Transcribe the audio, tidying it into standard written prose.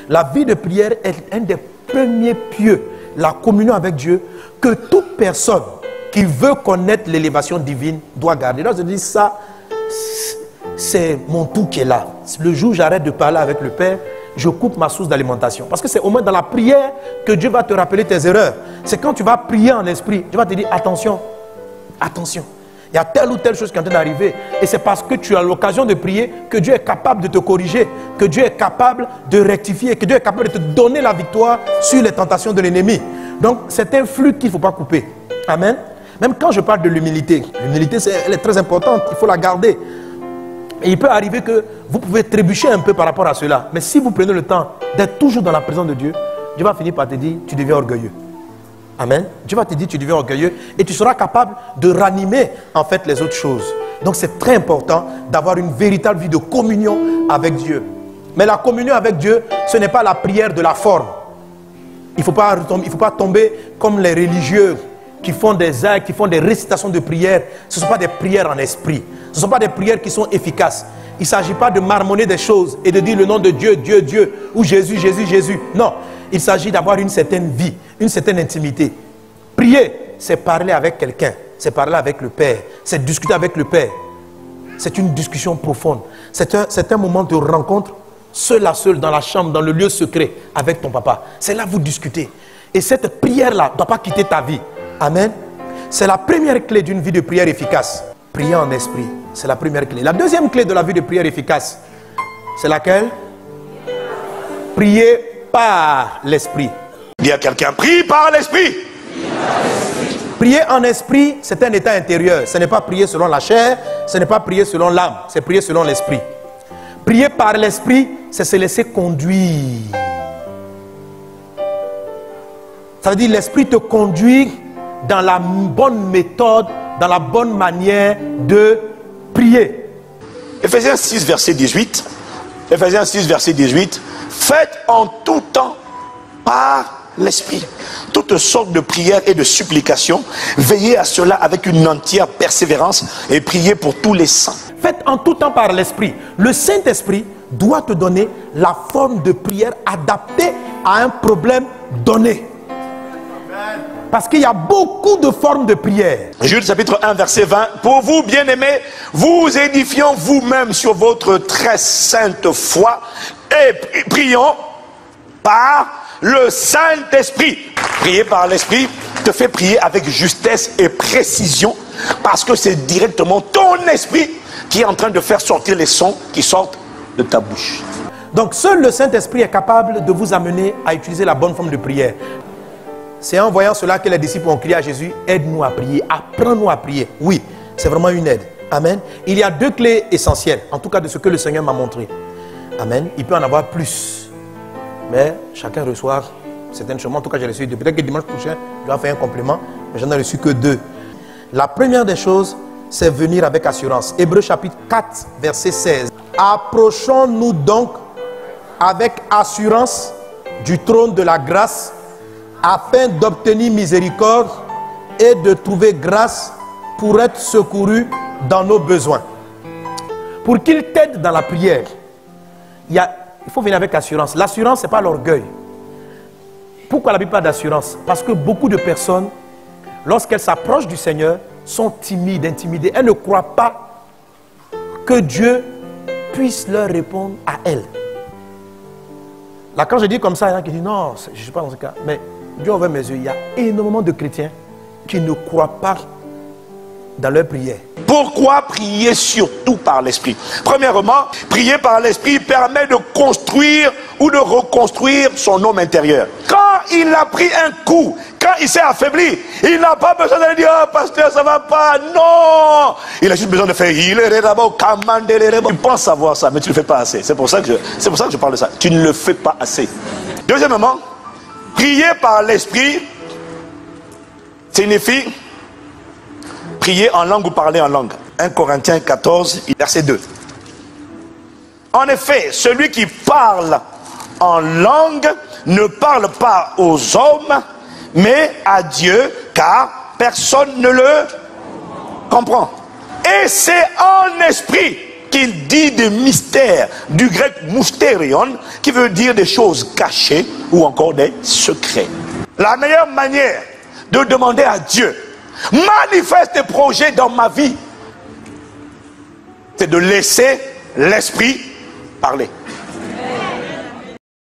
La vie de prière est un des premiers pieux, la communion avec Dieu, que toute personne qui veut connaître l'élévation divine doit garder. Donc je dis ça, c'est mon tout qui est là. Le jour où j'arrête de parler avec le Père, je coupe ma source d'alimentation. Parce que c'est au moins dans la prière que Dieu va te rappeler tes erreurs. C'est quand tu vas prier en esprit, Dieu va te dire attention, attention. Il y a telle ou telle chose qui est en train d'arriver. Et c'est parce que tu as l'occasion de prier que Dieu est capable de te corriger, que Dieu est capable de rectifier, que Dieu est capable de te donner la victoire sur les tentations de l'ennemi. Donc c'est un flux qu'il ne faut pas couper. Amen. Même quand je parle de l'humilité, l'humilité elle est très importante, il faut la garder. Et il peut arriver que vous pouvez trébucher un peu par rapport à cela. Mais si vous prenez le temps d'être toujours dans la présence de Dieu, Dieu va finir par te dire, tu deviens orgueilleux. Amen. Dieu va te dire, tu deviens orgueilleux et tu seras capable de ranimer en fait les autres choses. Donc c'est très important d'avoir une véritable vie de communion avec Dieu. Mais la communion avec Dieu, ce n'est pas la prière de la forme. Il ne faut pas tomber comme les religieux qui font des actes, qui font des récitations de prières. Ce ne sont pas des prières en esprit. Ce ne sont pas des prières qui sont efficaces. Il ne s'agit pas de marmonner des choses et de dire le nom de Dieu, Dieu, Dieu, ou Jésus, Jésus, Jésus. Non, il s'agit d'avoir une certaine vie, une certaine intimité. Prier, c'est parler avec quelqu'un, c'est parler avec le Père, c'est discuter avec le Père. C'est une discussion profonde. C'est un moment de rencontre, seul à seul, dans la chambre, dans le lieu secret, avec ton papa. C'est là que vous discutez. Et cette prière-là ne doit pas quitter ta vie. Amen. C'est la première clé d'une vie de prière efficace. Prier en esprit, c'est la première clé. La deuxième clé de la vie de prière efficace, c'est laquelle? Prier par l'esprit. Dis à quelqu'un, prie par l'esprit. Prier en esprit, c'est un état intérieur. Ce n'est pas prier selon la chair, ce n'est pas prier selon l'âme, c'est prier selon l'esprit. Prier par l'esprit, c'est se laisser conduire. Ça veut dire l'esprit te conduit dans la bonne méthode, dans la bonne manière de prier. Ephésiens 6, verset 18. Ephésiens 6, verset 18. Faites en tout temps par l'esprit toutes sortes de prières et de supplications. Veillez à cela avec une entière persévérance et priez pour tous les saints. Faites en tout temps par l'esprit. Le Saint-Esprit doit te donner la forme de prière adaptée à un problème donné. Parce qu'il y a beaucoup de formes de prière. Jude chapitre 1 verset 20. Pour vous bien-aimés, vous édifions vous-même sur votre très sainte foi et prions par le Saint-Esprit. Prier par l'Esprit te fait prier avec justesse et précision parce que c'est directement ton esprit qui est en train de faire sortir les sons qui sortent de ta bouche. Donc seul le Saint-Esprit est capable de vous amener à utiliser la bonne forme de prière. C'est en voyant cela que les disciples ont crié à Jésus, aide-nous à prier, apprends-nous à prier. Oui, c'est vraiment une aide. Amen. Il y a deux clés essentielles, en tout cas de ce que le Seigneur m'a montré. Amen. Il peut en avoir plus. Mais chacun reçoit certaines choses. En tout cas, j'ai reçu deux. Peut-être que dimanche prochain, je vais faire un complément, mais j'en ai reçu que deux. La première des choses, c'est venir avec assurance. Hébreux chapitre 4, verset 16. Approchons-nous donc avec assurance du trône de la grâce afin d'obtenir miséricorde et de trouver grâce pour être secouru dans nos besoins. Pour qu'il t'aide dans la prière, il faut venir avec assurance. L'assurance, ce n'est pas l'orgueil. Pourquoi la Bible parle d'assurance? Parce que beaucoup de personnes, lorsqu'elles s'approchent du Seigneur, sont timides, intimidées. Elles ne croient pas que Dieu puisse leur répondre à elles. Là, quand je dis comme ça, il y en a qui disent non, je ne suis pas dans ce cas. Mais Dieu a ouvert mes yeux. Il y a énormément de chrétiens qui ne croient pas dans leur prière. Pourquoi prier surtout par l'Esprit? Premièrement, prier par l'Esprit permet de construire ou de reconstruire son homme intérieur. Quand il a pris un coup, quand il s'est affaibli, il n'a pas besoin de dire oh, pasteur, ça va pas. Non, il a juste besoin de faire. Tu penses savoir ça, mais tu ne le fais pas assez. C'est pour ça que je parle de ça. Tu ne le fais pas assez. Deuxièmement, prier par l'Esprit signifie prier en langue ou parler en langue. 1 Corinthiens 14, verset 2. En effet, celui qui parle en langue ne parle pas aux hommes, mais à Dieu, car personne ne le comprend. Et c'est en esprit qu'il dit des mystères, du grec mousterion, qui veut dire des choses cachées ou encore des secrets. La meilleure manière de demander à Dieu, manifeste tes projets dans ma vie, c'est de laisser l'Esprit parler.